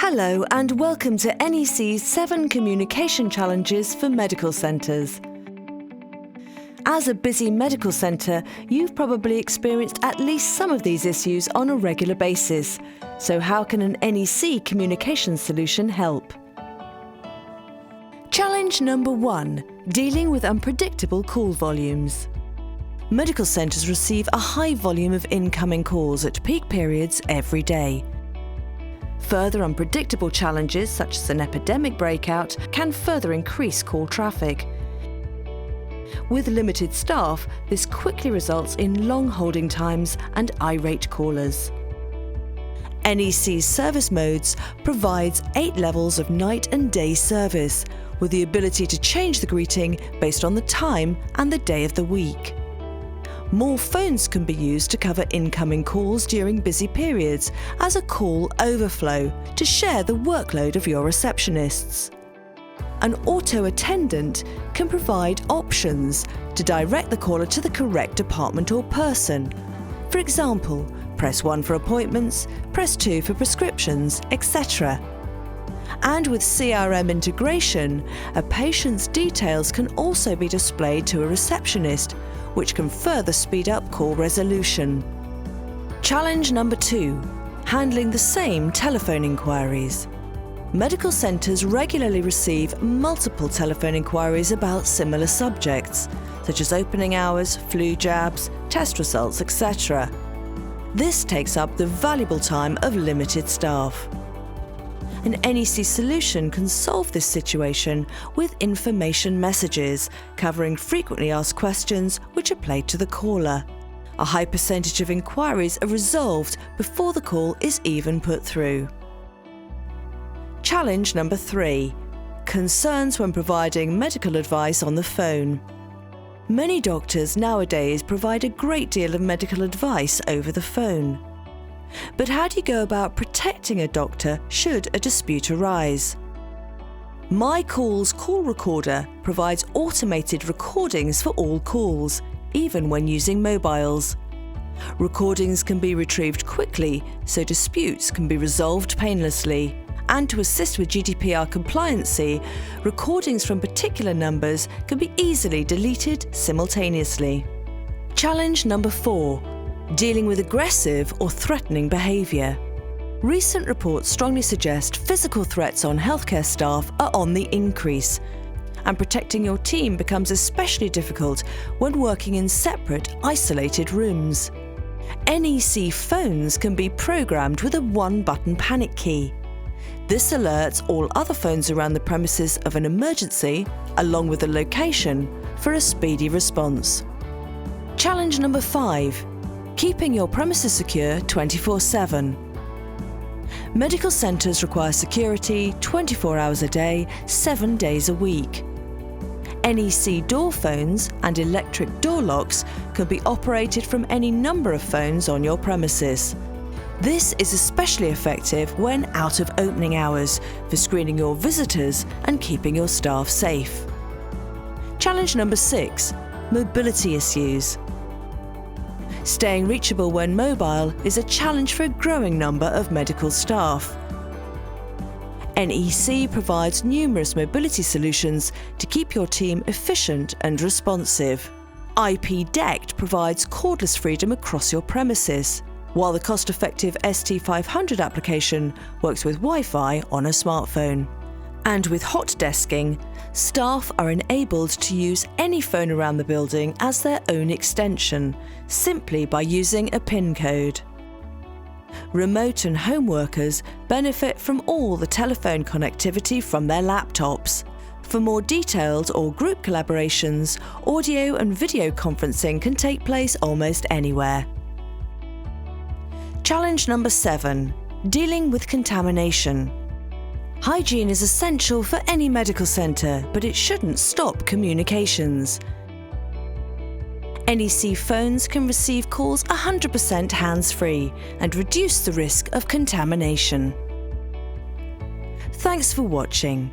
Hello and welcome to NEC's 7 communication challenges for medical centres. As a busy medical centre, you've probably experienced at least some of these issues on a regular basis. So how can an NEC communication solution help? Challenge number 1. Dealing with unpredictable call volumes. Medical centres receive a high volume of incoming calls at peak periods every day. Further unpredictable challenges, such as an epidemic breakout, can further increase call traffic. With limited staff, this quickly results in long holding times and irate callers. NEC's service modes provides 8 levels of night and day service, with the ability to change the greeting based on the time and the day of the week. More phones can be used to cover incoming calls during busy periods as a call overflow to share the workload of your receptionists. An auto attendant can provide options to direct the caller to the correct department or person. For example, press 1 for appointments, press 2 for prescriptions, etc. And with CRM integration, a patient's details can also be displayed to a receptionist, which can further speed up call resolution. Challenge number 2. Handling the same telephone inquiries. Medical centres regularly receive multiple telephone inquiries about similar subjects, such as opening hours, flu jabs, test results, etc. This takes up the valuable time of limited staff. An NEC solution can solve this situation with information messages covering frequently asked questions which are played to the caller. A high percentage of inquiries are resolved before the call is even put through. Challenge number 3. Concerns when providing medical advice on the phone. Many doctors nowadays provide a great deal of medical advice over the phone. But how do you go about protecting a doctor should a dispute arise? My Call's call recorder provides automated recordings for all calls, even when using mobiles. Recordings can be retrieved quickly, so disputes can be resolved painlessly. And to assist with GDPR compliancy, recordings from particular numbers can be easily deleted simultaneously. Challenge number 4. Dealing with aggressive or threatening behaviour. Recent reports strongly suggest physical threats on healthcare staff are on the increase, and protecting your team becomes especially difficult when working in separate, isolated rooms. NEC phones can be programmed with a 1-button panic key. This alerts all other phones around the premises of an emergency, along with the location, for a speedy response. Challenge number 5. Keeping your premises secure 24/7. Medical centres require security 24 hours a day, 7 days a week. NEC door phones and electric door locks can be operated from any number of phones on your premises. This is especially effective when out of opening hours for screening your visitors and keeping your staff safe. Challenge number 6. Mobility issues. Staying reachable when mobile is a challenge for a growing number of medical staff. NEC provides numerous mobility solutions to keep your team efficient and responsive. IP-DECT provides cordless freedom across your premises, while the cost-effective ST500 application works with Wi-Fi on a smartphone. And with hot desking, staff are enabled to use any phone around the building as their own extension, simply by using a PIN code. Remote and home workers benefit from all the telephone connectivity from their laptops. For more detailed or group collaborations, audio and video conferencing can take place almost anywhere. Challenge number 7. Dealing with contamination. Hygiene is essential for any medical centre, but it shouldn't stop communications. NEC phones can receive calls 100% hands-free and reduce the risk of contamination. Thanks for watching.